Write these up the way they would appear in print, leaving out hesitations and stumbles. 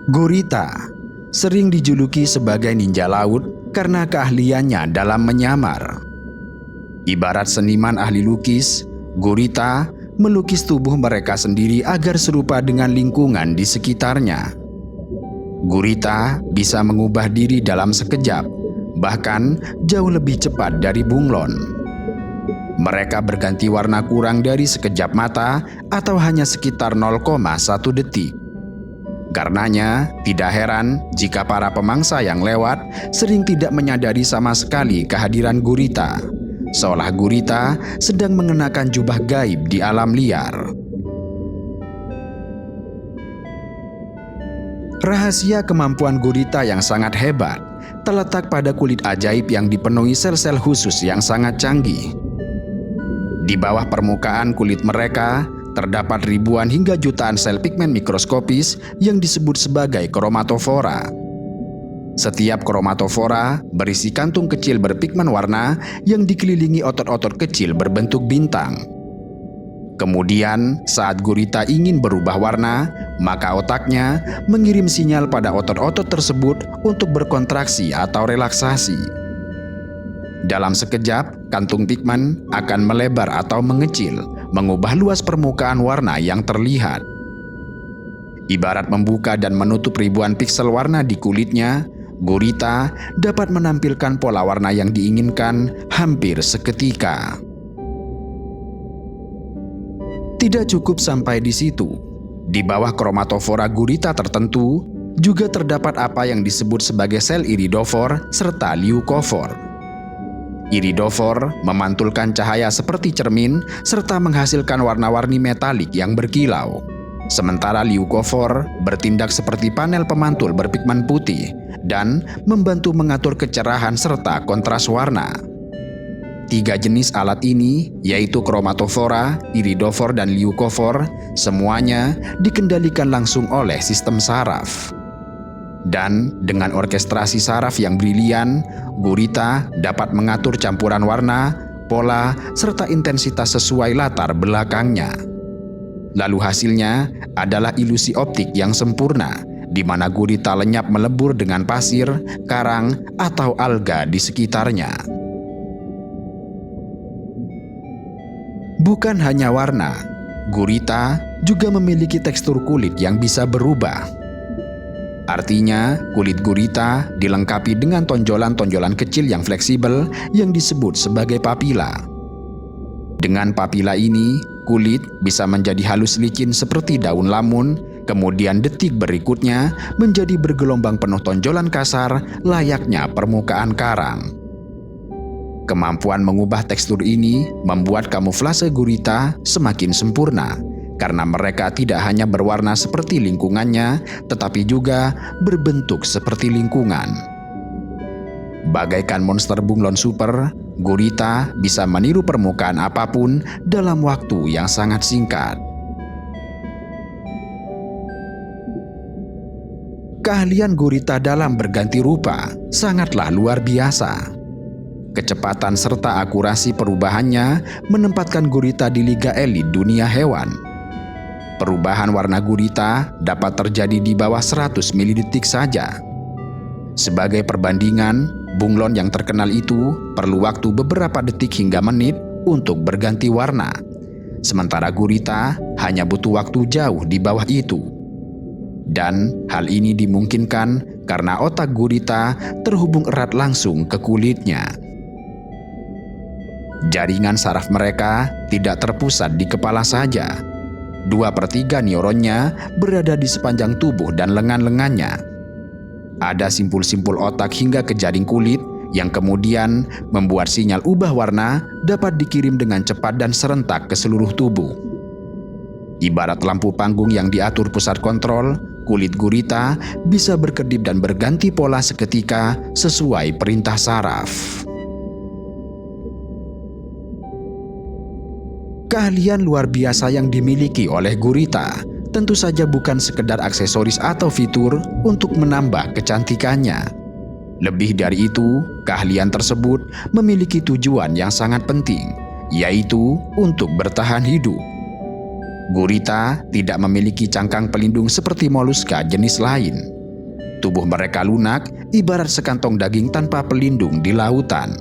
Gurita sering dijuluki sebagai ninja laut karena keahliannya dalam menyamar. Ibarat seniman ahli lukis, gurita melukis tubuh mereka sendiri agar serupa dengan lingkungan di sekitarnya. Gurita bisa mengubah diri dalam sekejap, bahkan jauh lebih cepat dari bunglon. Mereka berganti warna kurang dari sekejap mata atau hanya sekitar 0,1 detik. Karenanya, tidak heran jika para pemangsa yang lewat sering tidak menyadari sama sekali kehadiran gurita, seolah gurita sedang mengenakan jubah gaib di alam liar. Rahasia kemampuan gurita yang sangat hebat terletak pada kulit ajaib yang dipenuhi sel-sel khusus yang sangat canggih. Di bawah permukaan kulit mereka terdapat ribuan hingga jutaan sel pigmen mikroskopis yang disebut sebagai kromatofora. Setiap kromatofora berisi kantung kecil berpigmen warna yang dikelilingi otot-otot kecil berbentuk bintang. Kemudian, saat gurita ingin berubah warna, maka otaknya mengirim sinyal pada otot-otot tersebut untuk berkontraksi atau relaksasi. Dalam sekejap, kantung pigmen akan melebar atau mengecil, mengubah luas permukaan warna yang terlihat. Ibarat membuka dan menutup ribuan piksel warna di kulitnya, gurita dapat menampilkan pola warna yang diinginkan hampir seketika. Tidak cukup sampai di situ. Di bawah kromatofora gurita tertentu, juga terdapat apa yang disebut sebagai sel iridofor serta leukofor. Iridofor memantulkan cahaya seperti cermin serta menghasilkan warna-warni metalik yang berkilau. Sementara leukofor bertindak seperti panel pemantul berpigmen putih dan membantu mengatur kecerahan serta kontras warna. Tiga jenis alat ini, yaitu kromatofora, iridofor, dan leukofor, semuanya dikendalikan langsung oleh sistem saraf. Dan dengan orkestrasi saraf yang brilian, gurita dapat mengatur campuran warna, pola, serta intensitas sesuai latar belakangnya. Lalu hasilnya adalah ilusi optik yang sempurna, di mana gurita lenyap melebur dengan pasir, karang, atau alga di sekitarnya. Bukan hanya warna, gurita juga memiliki tekstur kulit yang bisa berubah. Artinya, kulit gurita dilengkapi dengan tonjolan-tonjolan kecil yang fleksibel yang disebut sebagai papila. Dengan papila ini, kulit bisa menjadi halus licin seperti daun lamun, kemudian detik berikutnya menjadi bergelombang penuh tonjolan kasar layaknya permukaan karang. Kemampuan mengubah tekstur ini membuat kamuflase gurita semakin sempurna, karena mereka tidak hanya berwarna seperti lingkungannya, tetapi juga berbentuk seperti lingkungan. Bagaikan monster bunglon super, gurita bisa meniru permukaan apapun dalam waktu yang sangat singkat. Keahlian gurita dalam berganti rupa sangatlah luar biasa. Kecepatan serta akurasi perubahannya menempatkan gurita di liga elit dunia hewan. Perubahan warna gurita dapat terjadi di bawah 100 milidetik saja. Sebagai perbandingan, bunglon yang terkenal itu perlu waktu beberapa detik hingga menit untuk berganti warna. Sementara gurita hanya butuh waktu jauh di bawah itu. Dan hal ini dimungkinkan karena otak gurita terhubung erat langsung ke kulitnya. Jaringan saraf mereka tidak terpusat di kepala saja. 2/3 neuronnya berada di sepanjang tubuh dan lengan-lengannya. Ada simpul-simpul otak hingga ke jaring kulit yang kemudian membuat sinyal ubah warna dapat dikirim dengan cepat dan serentak ke seluruh tubuh. Ibarat lampu panggung yang diatur pusat kontrol, kulit gurita bisa berkedip dan berganti pola seketika sesuai perintah saraf. Keahlian luar biasa yang dimiliki oleh gurita tentu saja bukan sekedar aksesoris atau fitur untuk menambah kecantikannya. Lebih dari itu, keahlian tersebut memiliki tujuan yang sangat penting, yaitu untuk bertahan hidup. Gurita tidak memiliki cangkang pelindung seperti moluska jenis lain. Tubuh mereka lunak, ibarat sekantong daging tanpa pelindung di lautan.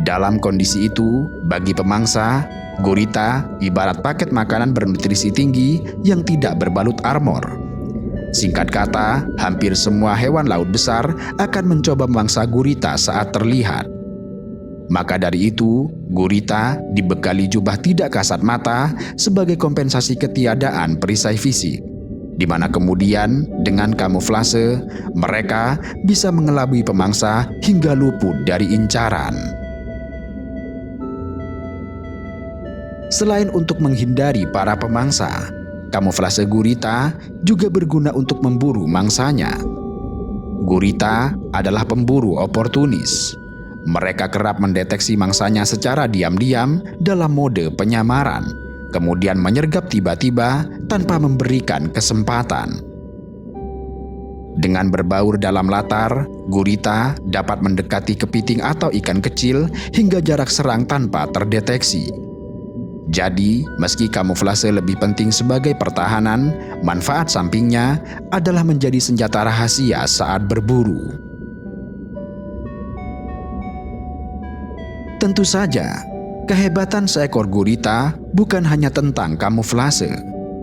Dalam kondisi itu, bagi pemangsa, gurita ibarat paket makanan bernutrisi tinggi yang tidak berbalut armor. Singkat kata, hampir semua hewan laut besar akan mencoba memangsa gurita saat terlihat. Maka dari itu, gurita dibekali jubah tidak kasat mata sebagai kompensasi ketiadaan perisai fisik, di mana kemudian dengan kamuflase, mereka bisa mengelabui pemangsa hingga luput dari incaran. Selain untuk menghindari para pemangsa, kamuflase gurita juga berguna untuk memburu mangsanya. Gurita adalah pemburu oportunis. Mereka kerap mendeteksi mangsanya secara diam-diam dalam mode penyamaran, kemudian menyergap tiba-tiba tanpa memberikan kesempatan. Dengan berbaur dalam latar, gurita dapat mendekati kepiting atau ikan kecil hingga jarak serang tanpa terdeteksi. Jadi, meski kamuflase lebih penting sebagai pertahanan, manfaat sampingnya adalah menjadi senjata rahasia saat berburu. Tentu saja, kehebatan seekor gurita bukan hanya tentang kamuflase,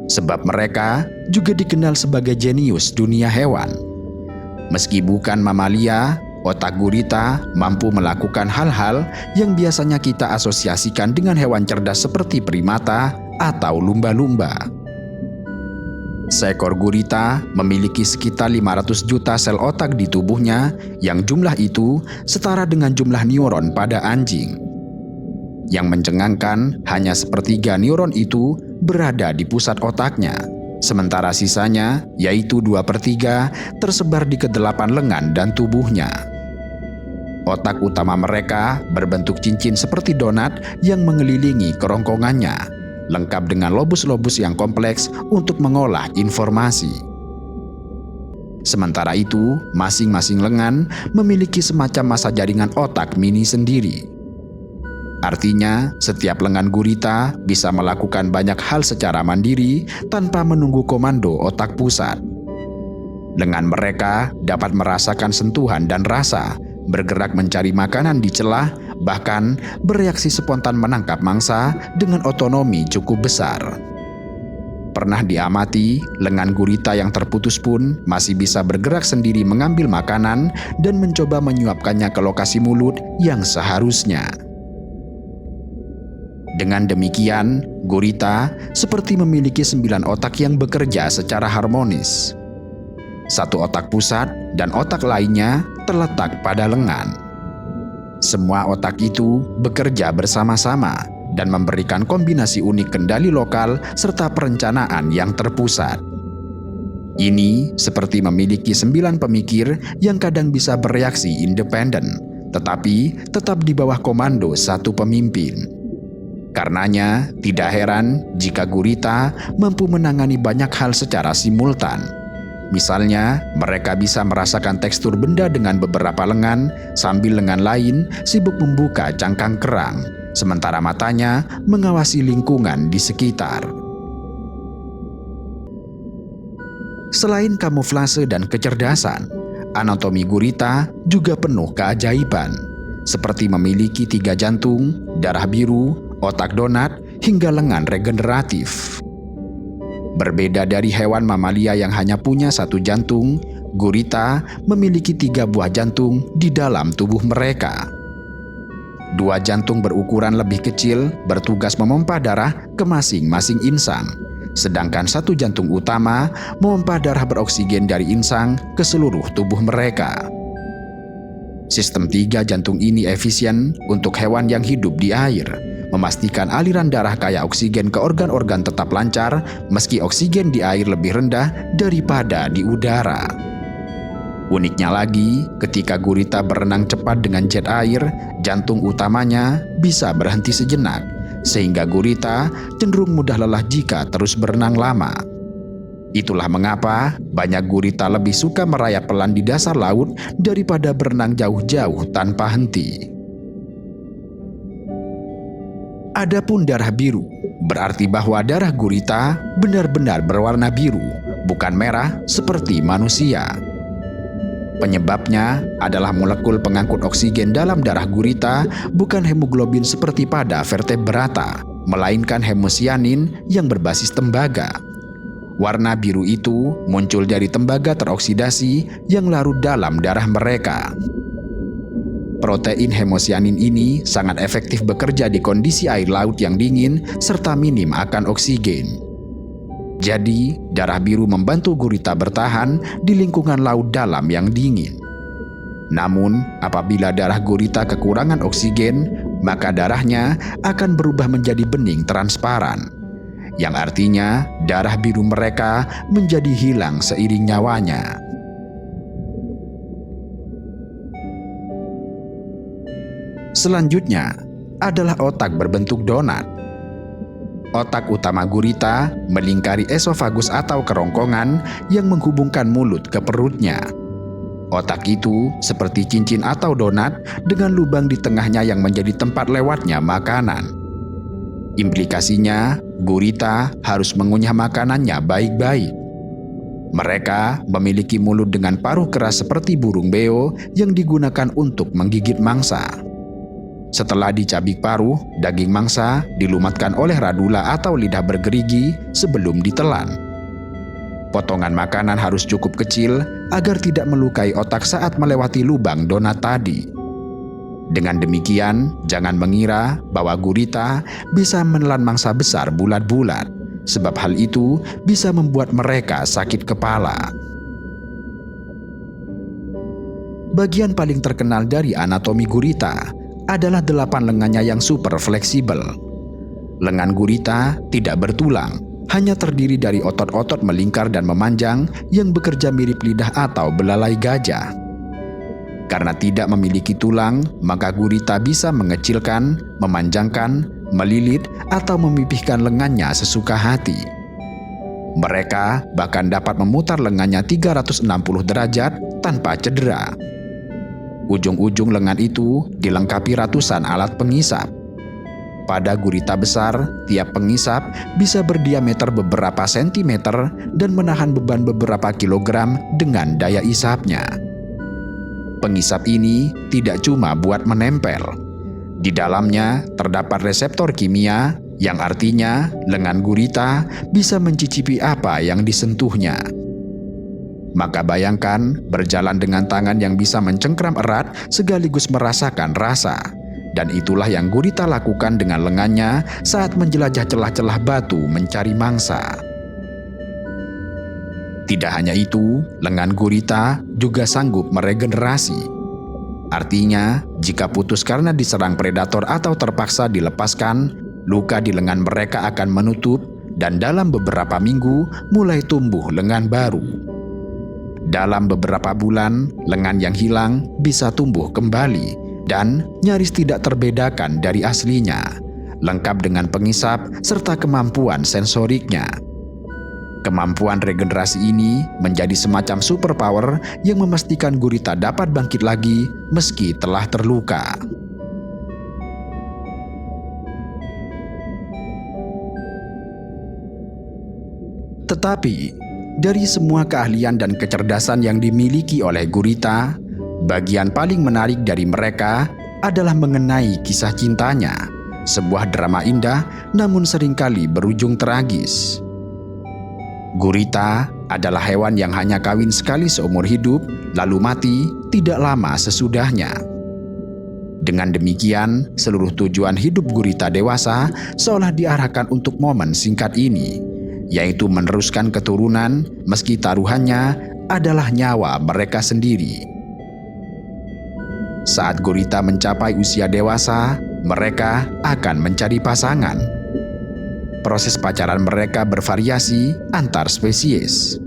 sebab mereka juga dikenal sebagai jenius dunia hewan. Meski bukan mamalia, otak gurita mampu melakukan hal-hal yang biasanya kita asosiasikan dengan hewan cerdas seperti primata atau lumba-lumba. Seekor gurita memiliki sekitar 500 juta sel otak di tubuhnya, yang jumlah itu setara dengan jumlah neuron pada anjing. Yang mencengangkan, hanya sepertiga neuron itu berada di pusat otaknya, sementara sisanya, yaitu 2/3, tersebar di kedelapan lengan dan tubuhnya. Otak utama mereka berbentuk cincin seperti donat yang mengelilingi kerongkongannya, lengkap dengan lobus-lobus yang kompleks untuk mengolah informasi. Sementara itu, masing-masing lengan memiliki semacam massa jaringan otak mini sendiri. Artinya, setiap lengan gurita bisa melakukan banyak hal secara mandiri tanpa menunggu komando otak pusat. Lengan mereka dapat merasakan sentuhan dan rasa, bergerak mencari makanan di celah, bahkan bereaksi spontan menangkap mangsa dengan otonomi cukup besar. Pernah diamati, lengan gurita yang terputus pun masih bisa bergerak sendiri mengambil makanan dan mencoba menyuapkannya ke lokasi mulut yang seharusnya. Dengan demikian, gurita seperti memiliki 9 otak yang bekerja secara harmonis. 1 otak pusat dan otak lainnya terletak pada lengan. Semua otak itu bekerja bersama-sama dan memberikan kombinasi unik kendali lokal serta perencanaan yang terpusat. Ini seperti memiliki 9 pemikir yang kadang bisa bereaksi independen, tetapi tetap di bawah komando satu pemimpin. Karenanya, tidak heran jika gurita mampu menangani banyak hal secara simultan. Misalnya, mereka bisa merasakan tekstur benda dengan beberapa lengan, sambil lengan lain sibuk membuka cangkang kerang, sementara matanya mengawasi lingkungan di sekitar. Selain kamuflase dan kecerdasan, anatomi gurita juga penuh keajaiban, seperti memiliki 3 jantung, darah biru, otak donat, hingga lengan regeneratif. Berbeda dari hewan mamalia yang hanya punya 1 jantung, gurita memiliki 3 buah jantung di dalam tubuh mereka. 2 jantung berukuran lebih kecil bertugas memompa darah ke masing-masing insang, sedangkan 1 jantung utama memompa darah beroksigen dari insang ke seluruh tubuh mereka. Sistem 3 jantung ini efisien untuk hewan yang hidup di air, memastikan aliran darah kaya oksigen ke organ-organ tetap lancar meski oksigen di air lebih rendah daripada di udara. Uniknya lagi, ketika gurita berenang cepat dengan jet air, jantung utamanya bisa berhenti sejenak, sehingga gurita cenderung mudah lelah jika terus berenang lama. Itulah mengapa banyak gurita lebih suka merayap pelan di dasar laut daripada berenang jauh-jauh tanpa henti. Adapun darah biru, berarti bahwa darah gurita benar-benar berwarna biru, bukan merah seperti manusia. Penyebabnya adalah molekul pengangkut oksigen dalam darah gurita bukan hemoglobin seperti pada vertebrata, melainkan hemosianin yang berbasis tembaga. Warna biru itu muncul dari tembaga teroksidasi yang larut dalam darah mereka. Protein hemosianin ini sangat efektif bekerja di kondisi air laut yang dingin serta minim akan oksigen. Jadi, darah biru membantu gurita bertahan di lingkungan laut dalam yang dingin. Namun, apabila darah gurita kekurangan oksigen, maka darahnya akan berubah menjadi bening transparan, yang artinya darah biru mereka menjadi hilang seiring nyawanya. Selanjutnya adalah otak berbentuk donat. Otak utama gurita melingkari esofagus atau kerongkongan yang menghubungkan mulut ke perutnya. Otak itu seperti cincin atau donat dengan lubang di tengahnya yang menjadi tempat lewatnya makanan. Implikasinya, gurita harus mengunyah makanannya baik-baik. Mereka memiliki mulut dengan paruh keras seperti burung beo yang digunakan untuk menggigit mangsa. Setelah dicabik paruh, daging mangsa dilumatkan oleh radula atau lidah bergerigi sebelum ditelan. Potongan makanan harus cukup kecil agar tidak melukai otak saat melewati lubang donat tadi. Dengan demikian, jangan mengira bahwa gurita bisa menelan mangsa besar bulat-bulat, sebab hal itu bisa membuat mereka sakit kepala. Bagian paling terkenal dari anatomi gurita adalah 8 lengannya yang super fleksibel. Lengan gurita tidak bertulang, hanya terdiri dari otot-otot melingkar dan memanjang yang bekerja mirip lidah atau belalai gajah. Karena tidak memiliki tulang, maka gurita bisa mengecilkan, memanjangkan, melilit, atau memipihkan lengannya sesuka hati. Mereka bahkan dapat memutar lengannya 360 derajat tanpa cedera. Ujung-ujung lengan itu dilengkapi ratusan alat pengisap. Pada gurita besar, tiap pengisap bisa berdiameter beberapa sentimeter dan menahan beban beberapa kilogram dengan daya isapnya. Pengisap ini tidak cuma buat menempel. Di dalamnya terdapat reseptor kimia yang artinya lengan gurita bisa mencicipi apa yang disentuhnya. Maka bayangkan berjalan dengan tangan yang bisa mencengkram erat sekaligus merasakan rasa. Dan itulah yang gurita lakukan dengan lengannya saat menjelajah celah-celah batu mencari mangsa. Tidak hanya itu, lengan gurita juga sanggup meregenerasi. Artinya, jika putus karena diserang predator atau terpaksa dilepaskan, luka di lengan mereka akan menutup dan dalam beberapa minggu mulai tumbuh lengan baru. Dalam beberapa bulan, lengan yang hilang bisa tumbuh kembali dan nyaris tidak terbedakan dari aslinya, lengkap dengan pengisap serta kemampuan sensoriknya. Kemampuan regenerasi ini menjadi semacam superpower yang memastikan gurita dapat bangkit lagi meski telah terluka. Tetapi, dari semua keahlian dan kecerdasan yang dimiliki oleh gurita, bagian paling menarik dari mereka adalah mengenai kisah cintanya, sebuah drama indah namun seringkali berujung tragis. Gurita adalah hewan yang hanya kawin sekali seumur hidup, lalu mati tidak lama sesudahnya. Dengan demikian, seluruh tujuan hidup gurita dewasa seolah diarahkan untuk momen singkat ini, yaitu meneruskan keturunan meski taruhannya adalah nyawa mereka sendiri. Saat gurita mencapai usia dewasa, mereka akan mencari pasangan. Proses pacaran mereka bervariasi antar spesies.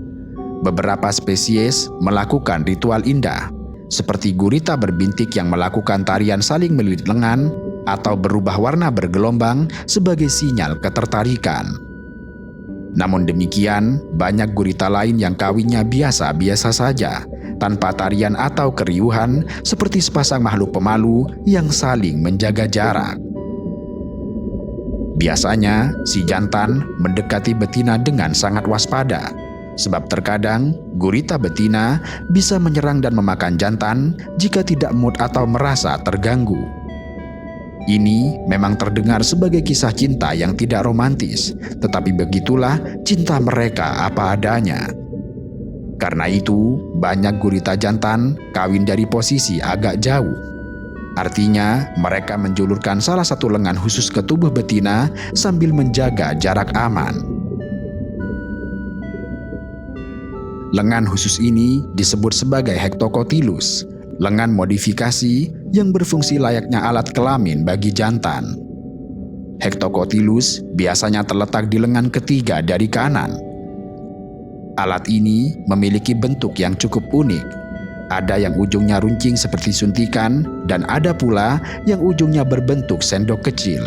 Beberapa spesies melakukan ritual indah, seperti gurita berbintik yang melakukan tarian saling melilit lengan atau berubah warna bergelombang sebagai sinyal ketertarikan. Namun demikian, banyak gurita lain yang kawinnya biasa-biasa saja, tanpa tarian atau keriuhan, seperti sepasang makhluk pemalu yang saling menjaga jarak. Biasanya, si jantan mendekati betina dengan sangat waspada, Sebab terkadang gurita betina bisa menyerang dan memakan jantan jika tidak mood atau merasa terganggu. Ini memang terdengar sebagai kisah cinta yang tidak romantis, tetapi begitulah cinta mereka apa adanya. Karena itu, banyak gurita jantan kawin dari posisi agak jauh. Artinya, mereka menjulurkan salah satu lengan khusus ke tubuh betina sambil menjaga jarak aman. Lengan khusus ini disebut sebagai hectocotylos, lengan modifikasi yang berfungsi layaknya alat kelamin bagi jantan. Hectocotylos biasanya terletak di lengan ketiga dari kanan. Alat ini memiliki bentuk yang cukup unik. Ada yang ujungnya runcing seperti suntikan dan ada pula yang ujungnya berbentuk sendok kecil.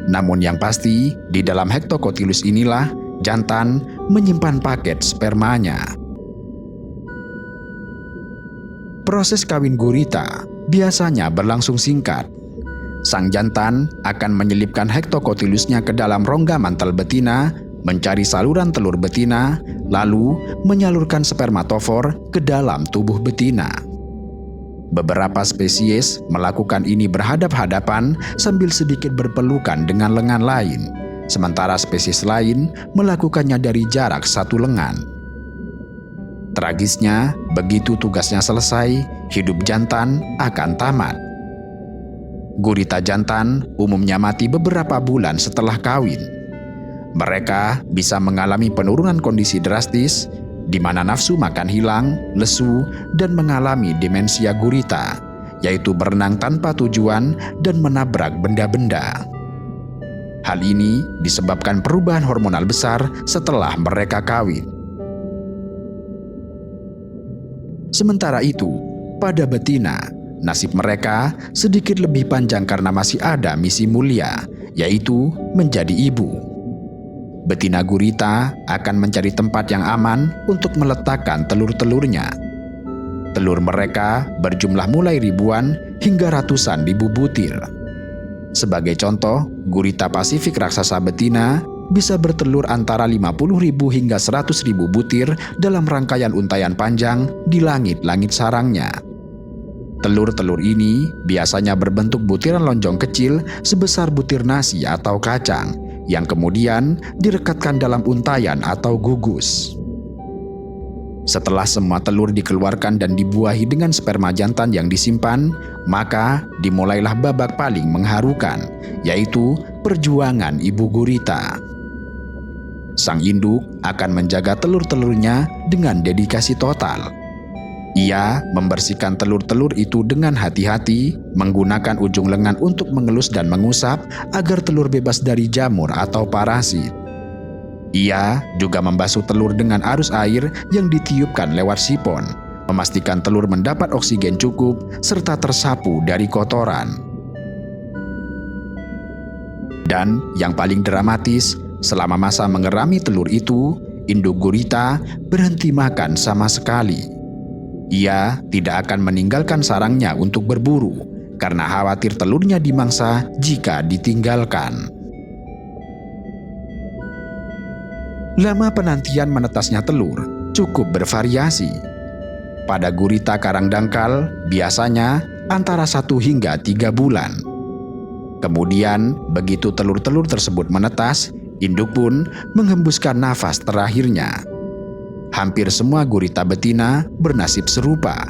Namun yang pasti, di dalam hectocotylos inilah jantan menyimpan paket spermanya. Proses kawin gurita biasanya berlangsung singkat. Sang jantan akan menyelipkan hectocotylusnya ke dalam rongga mantel betina, mencari saluran telur betina, lalu menyalurkan spermatofor ke dalam tubuh betina. Beberapa spesies melakukan ini berhadap-hadapan sambil sedikit berpelukan dengan lengan lain, sementara spesies lain melakukannya dari jarak satu lengan. Tragisnya, begitu tugasnya selesai, hidup jantan akan tamat. Gurita jantan umumnya mati beberapa bulan setelah kawin. Mereka bisa mengalami penurunan kondisi drastis, di mana nafsu makan hilang, lesu, dan mengalami demensia gurita, yaitu berenang tanpa tujuan dan menabrak benda-benda. Hal ini disebabkan perubahan hormonal besar setelah mereka kawin. Sementara itu, pada betina, nasib mereka sedikit lebih panjang karena masih ada misi mulia, yaitu menjadi ibu. Betina gurita akan mencari tempat yang aman untuk meletakkan telur-telurnya. Telur mereka berjumlah mulai ribuan hingga ratusan ribu butir. Sebagai contoh, gurita Pasifik raksasa betina bisa bertelur antara 50.000 hingga 100.000 butir dalam rangkaian untayan panjang di langit-langit sarangnya. Telur-telur ini biasanya berbentuk butiran lonjong kecil sebesar butir nasi atau kacang, yang kemudian direkatkan dalam untayan atau gugus. Setelah semua telur dikeluarkan dan dibuahi dengan sperma jantan yang disimpan, maka dimulailah babak paling mengharukan, yaitu perjuangan ibu gurita. Sang induk akan menjaga telur-telurnya dengan dedikasi total. Ia membersihkan telur-telur itu dengan hati-hati, menggunakan ujung lengan untuk mengelus dan mengusap agar telur bebas dari jamur atau parasit. Ia juga membasuh telur dengan arus air yang ditiupkan lewat sipon, memastikan telur mendapat oksigen cukup serta tersapu dari kotoran. Dan yang paling dramatis, selama masa mengerami telur itu, induk gurita berhenti makan sama sekali. Ia tidak akan meninggalkan sarangnya untuk berburu karena khawatir telurnya dimangsa jika ditinggalkan. Lama penantian menetasnya telur cukup bervariasi. Pada gurita karang dangkal biasanya antara 1 hingga 3 bulan. Kemudian begitu telur-telur tersebut menetas, induk pun menghembuskan nafas terakhirnya. Hampir semua gurita betina bernasib serupa.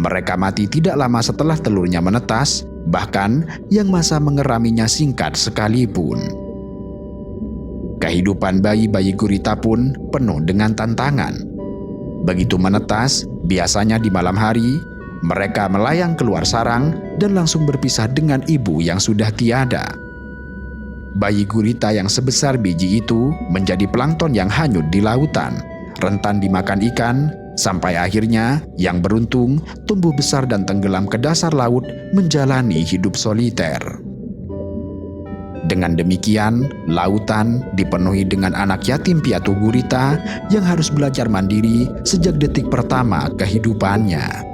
Mereka mati tidak lama setelah telurnya menetas, bahkan yang masa mengeraminya singkat sekalipun. Kehidupan bayi-bayi gurita pun penuh dengan tantangan. Begitu menetas, biasanya di malam hari, mereka melayang keluar sarang dan langsung berpisah dengan ibu yang sudah tiada. Bayi gurita yang sebesar biji itu menjadi plankton yang hanyut di lautan, rentan dimakan ikan, sampai akhirnya yang beruntung tumbuh besar dan tenggelam ke dasar laut menjalani hidup soliter. Dengan demikian, lautan dipenuhi dengan anak yatim piatu gurita yang harus belajar mandiri sejak detik pertama kehidupannya.